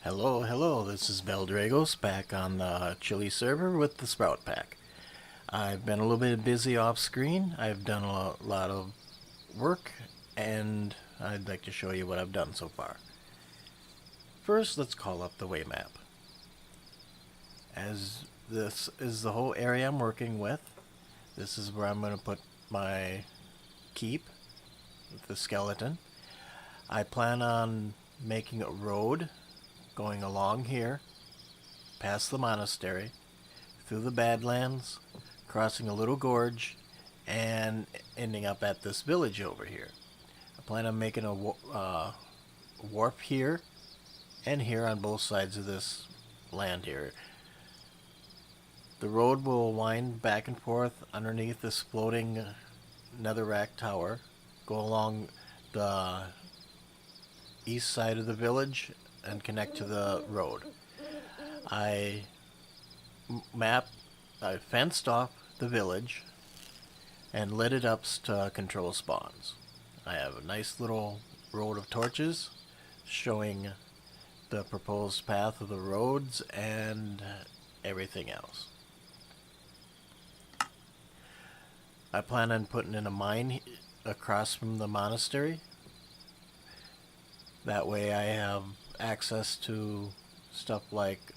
Hello, this is Beldragos back on the Chili server with the Sprout Pack. I've been a little bit busy off screen. I've done a lot of work and I'd like to show you what I've done so far. First, let's call up the way map. As this is the whole area I'm working with, this is where I'm going to put my keep with the skeleton. I plan on making a road going along here, past the monastery, through the Badlands, crossing a little gorge, and ending up at this village over here. I plan on making a warp here and here on both sides of this land here. The road will wind back and forth underneath this floating netherrack tower, go along the east side of the village and connect to the road. I fenced off the village and lit it up to control spawns. I have a nice little road of torches showing the proposed path of the roads and everything else. I plan on putting in a mine across from the monastery. That way I have access to stuff like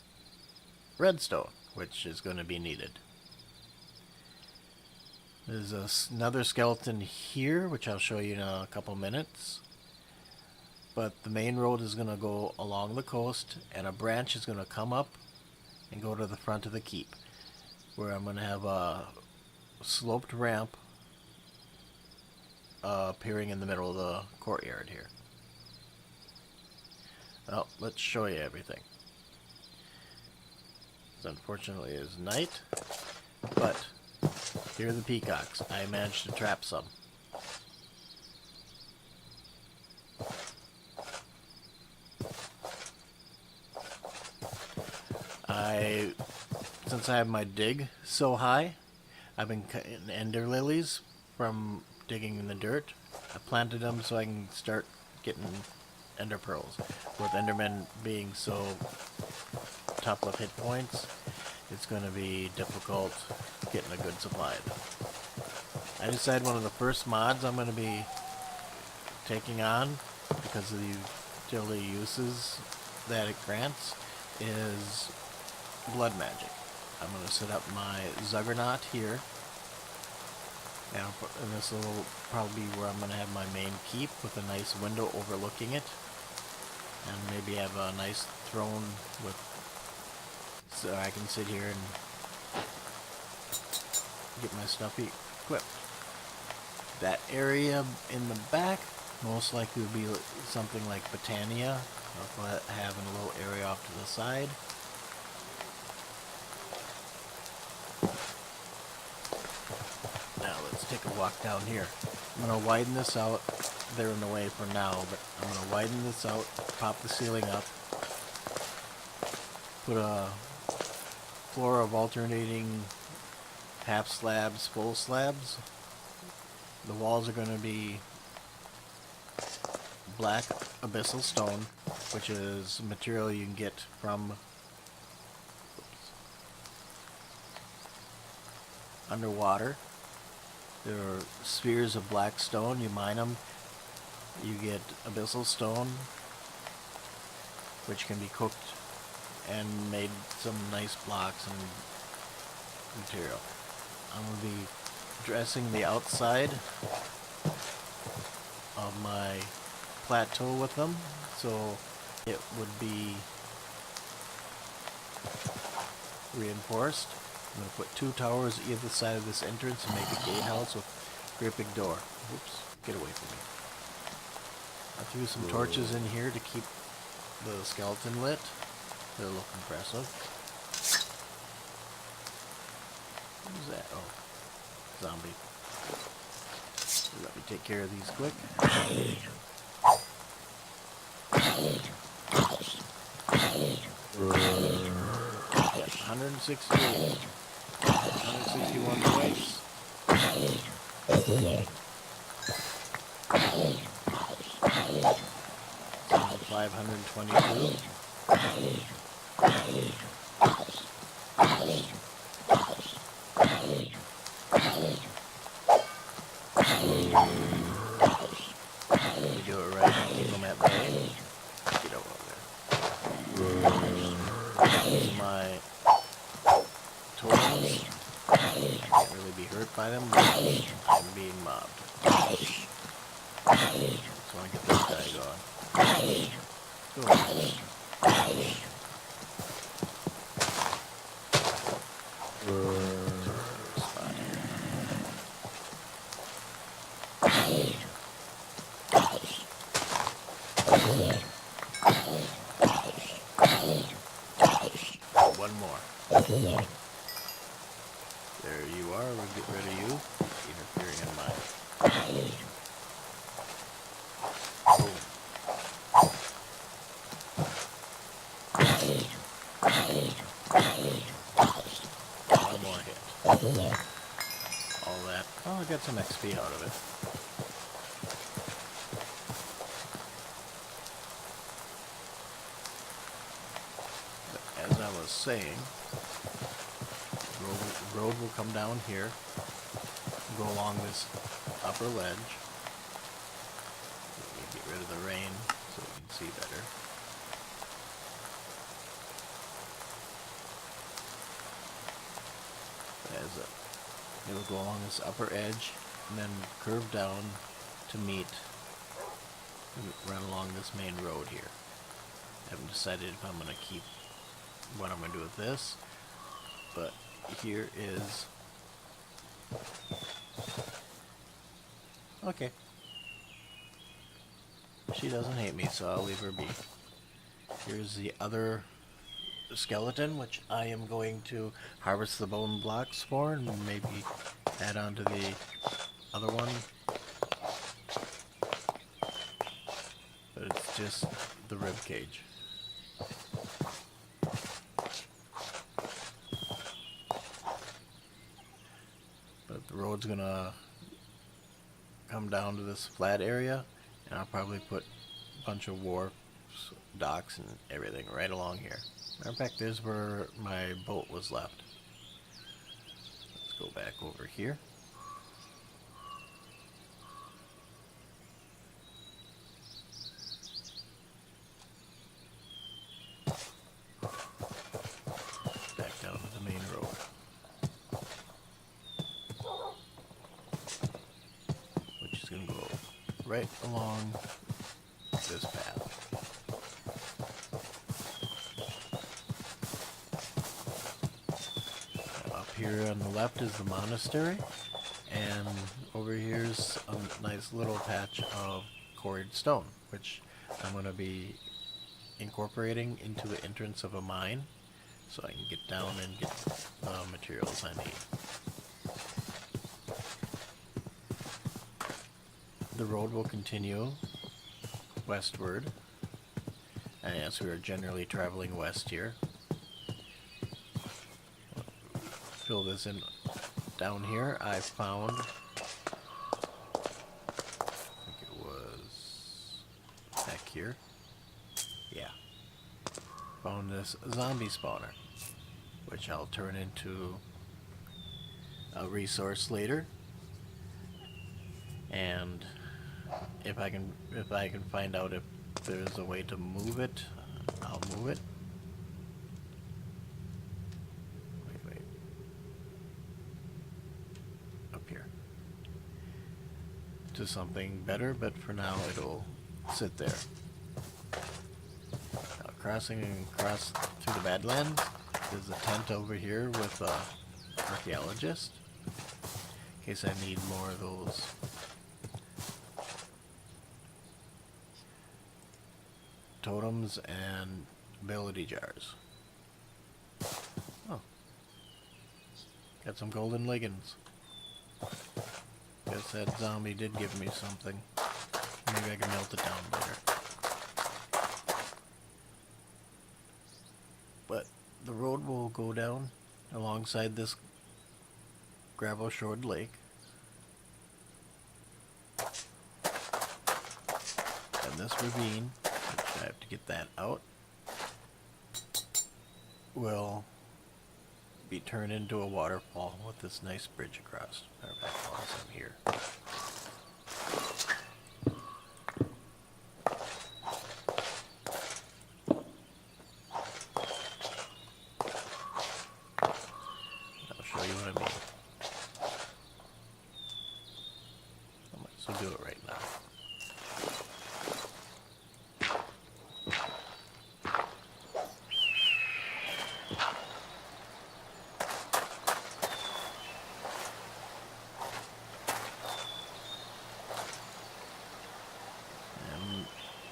redstone, which is going to be needed. There's another skeleton here, which I'll show you in a couple minutes. But the main road is going to go along the coast, and a branch is going to come up and go to the front of the keep, where I'm going to have a sloped ramp appearing in the middle of the courtyard here. Well, let's show you everything. Unfortunately, it is night, but here are the peacocks. I managed to trap some. Since I have my dig so high, I've been cutting ender lilies from digging in the dirt. I planted them so I can start getting ender pearls. With endermen being so tough with hit points, it's going to be difficult getting a good supply of them. I decided one of the first mods I'm going to be taking on, because of the utility uses that it grants, is blood magic. I'm going to set up my Zuggernaut here, and this will probably be where I'm going to have my main keep with a nice window overlooking it, and maybe have a nice throne with, so I can sit here and get my stuff equipped. That area in the back most likely would be something like Botania, or having a little area off to the side. Now let's take a walk down here. I'm going to widen this out. They're in the way for now, but I'm going to widen this out, pop the ceiling up, put a floor of alternating half slabs, full slabs. The walls are going to be black abyssal stone, which is material you can get from underwater. There are spheres of black stone. You mine them, you get abyssal stone, which can be cooked and made some nice blocks and material. I'm going to be dressing the outside of my plateau with them, so it would be reinforced. I'm going to put 2 towers either side of this entrance and make a gatehouse with a great big door. Oops, get away from me. I threw some torches in here to keep the skeleton lit. They look impressive. What is that? Oh, zombie. Let me take care of these quick. 168. 161 points. 522. We do it right and keep them at bay. Get over there. These are my totems. Can't really be hurt by them, but I'm being mobbed. Just want to get this guy going. Go. Spot here. One more. There you are. We'll get rid of you. Interfering in mine. Boom. One more hit. All that. Oh, I got some XP out of it. But as I was saying, road will come down here, go along this upper ledge. Let me get rid of the rain so we can see better. It'll go along this upper edge and then curve down to meet and run along this main road here. I haven't decided if I'm going to keep what I'm going to do with this, but here is... Okay. She doesn't hate me, so I'll leave her be. Here's the other skeleton, which I am going to harvest the bone blocks for and maybe add on to the other one. But it's just the rib cage. But the road's gonna come down to this flat area, and I'll probably put a bunch of wharfs, docks, and everything right along here. Matter of fact, there's where my boat was left. Let's go back over here. Back down to the main road. Which is going to go right along this path. Here on the left is the monastery, and over here's a nice little patch of quarried stone, which I'm going to be incorporating into the entrance of a mine, so I can get down and get the materials I need. The road will continue westward, and as we are generally traveling west here. Fill this in. Down here I found, I think it was back here, yeah, found this zombie spawner, which I'll turn into a resource later, and if I can find out if there's a way to move it, I'll move it. To something better, but for now it'll sit there. Now crossing across through the Badlands, there's a tent over here with an archaeologist, in case I need more of those totems and ability jars. Oh, got some golden leggings. Guess that zombie did give me something. Maybe I can melt it down better. But the road will go down alongside this gravel shored lake. And this ravine, which I have to get that out. will be turned into a waterfall with this nice bridge across. Matter of fact, while I'm here. I'll show you what I mean. I might as well do it right now.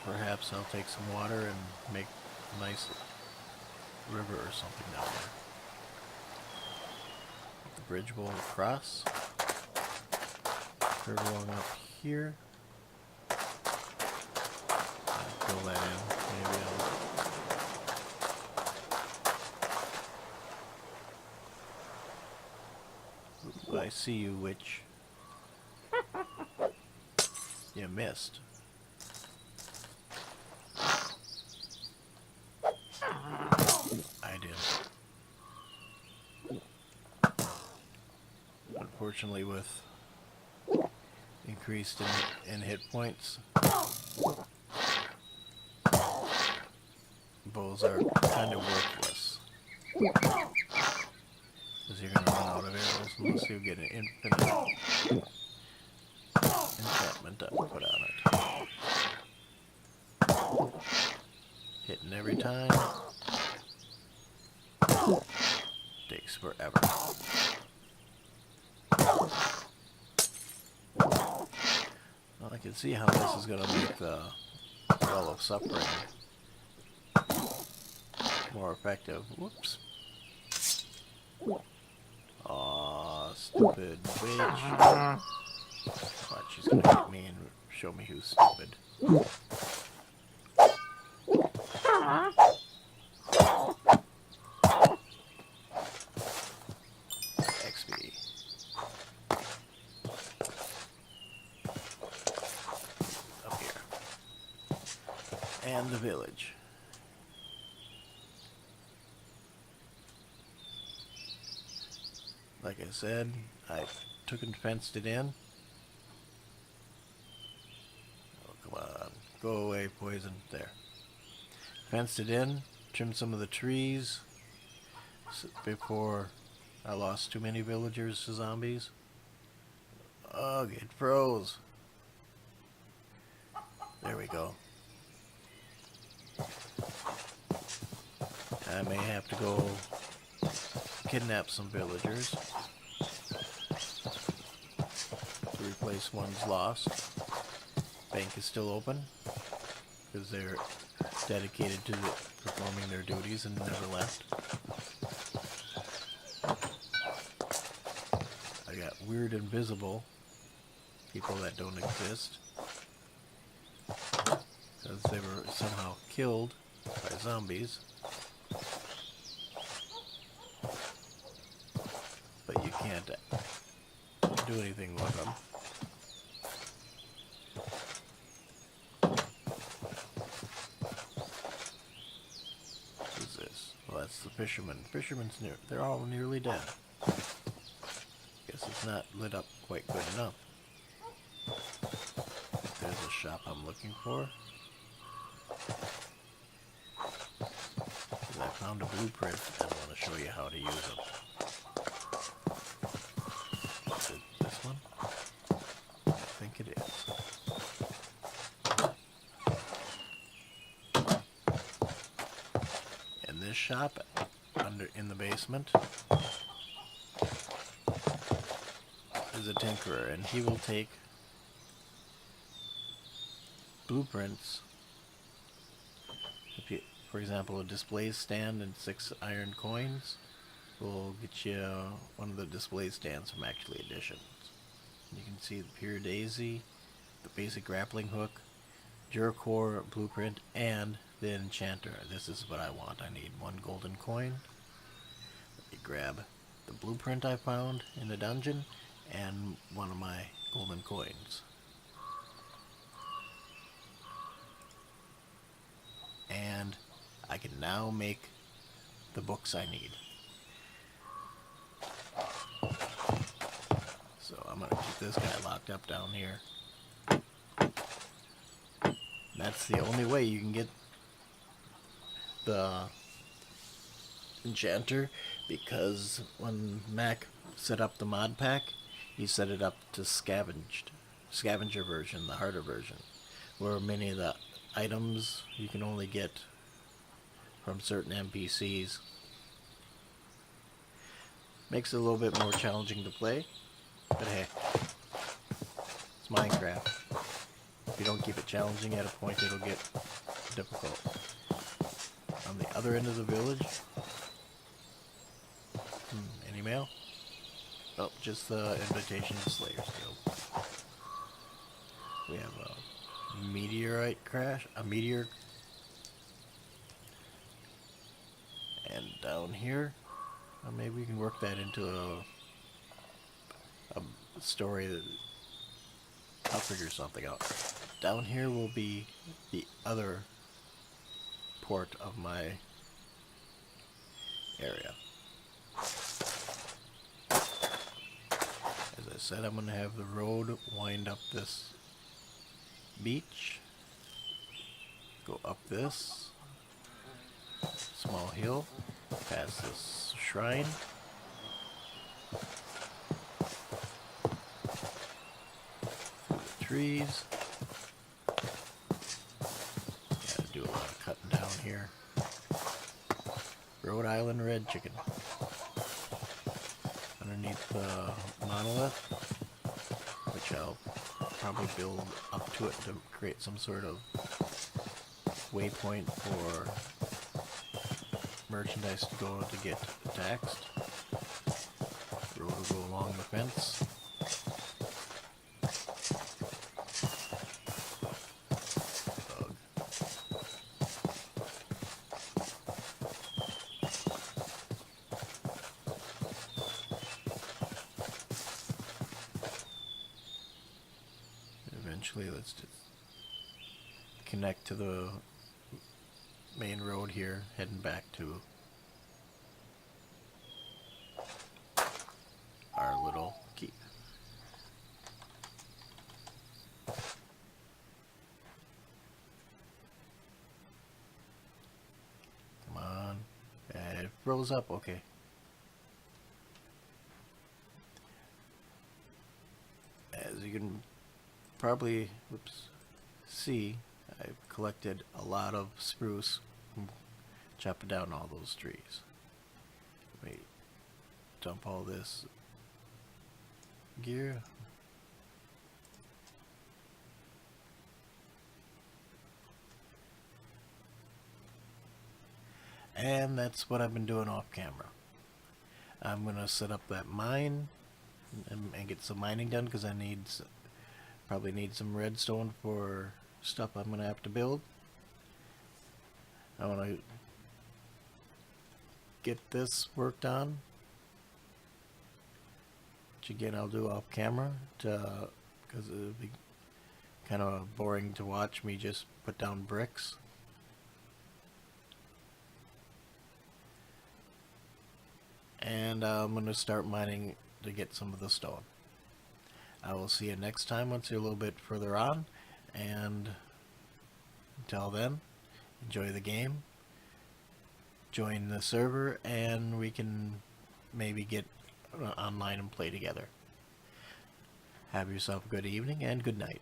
Perhaps I'll take some water and make a nice river or something down there. The bridge will cross. Curve along up here. I'll fill that in. Maybe I'll... I see you, witch. You missed. I did. Unfortunately, with increased in hit points, bows are kind of worthless. Because you're going to run out of arrows unless you get an infinite enchantment that will put on it. Hitting every time. Takes forever. Well, I can see how this is going to make the Well of Suffering more effective. Whoops. Aw, stupid bitch. But she's going to hit me and show me who's stupid. And the village. Like I said, I took and fenced it in. Oh, come on. Go away, poison. There. Fenced it in, trimmed some of the trees before I lost too many villagers to zombies. Ugh, it froze. There we go. I may have to go kidnap some villagers to replace ones lost. Bank is still open because they're dedicated to performing their duties and never left. I got weird invisible people that don't exist because they were somehow killed by zombies. But you can't do anything with them. Who's this? Well, that's the fisherman. Fisherman's they're all nearly dead. Guess it's not lit up quite good enough. There's a shop I'm looking for. I found a blueprint and I want to show you how to use them. Is it this one? I think it is. In this shop, in the basement, is a tinkerer, and he will take blueprints. If you, for example, a display stand and 6 iron coins will get you one of the display stands from Actually Editions. You can see the Pure Daisy, the basic grappling hook, Juracore blueprint, and the enchanter. This is what I want. I need 1 golden coin. Let me grab the blueprint I found in the dungeon and one of my golden coins. And I can now make the books I need. So I'm gonna keep this guy locked up down here. That's the only way you can get the enchanter, because when Mac set up the mod pack, he set it up to scavenger version, the harder version, where many of the items you can only get from certain NPCs. Makes it a little bit more challenging to play, but hey, it's Minecraft. If you don't keep it challenging at a point, it'll get difficult. On the other end of the village, any mail? Oh, just the invitation to Slayer's Guild. We have a meteorite crash, a meteor, and down here, maybe we can work that into a story that I'll figure something out. Down here will be the other port of my area. As I said, I'm going to have the road wind up this beach, go up this small hill, past this shrine, through the trees. Gotta do a lot of cutting down here. Rhode Island red chicken. Underneath the monolith, which I'll probably build up to it to create some sort of waypoint for merchandise to go to get taxed. The road will go along the fence. Bug. Eventually, let's just connect to the main road here, heading back to our little keep. Come on. And it froze up, okay. As you can probably see, I've collected a lot of spruce, chopping down all those trees. Wait, dump all this gear. And that's what I've been doing off camera. I'm gonna set up that mine and get some mining done, because I probably need some redstone for stuff I'm gonna have to build. I want to get this worked on, which again I'll do off camera, because it would be kind of boring to watch me just put down bricks. And I'm going to start mining to get some of the stone. I will see you next time once you're a little bit further on, and until then, enjoy the game, join the server, and we can maybe get online and play together. Have yourself a good evening and good night.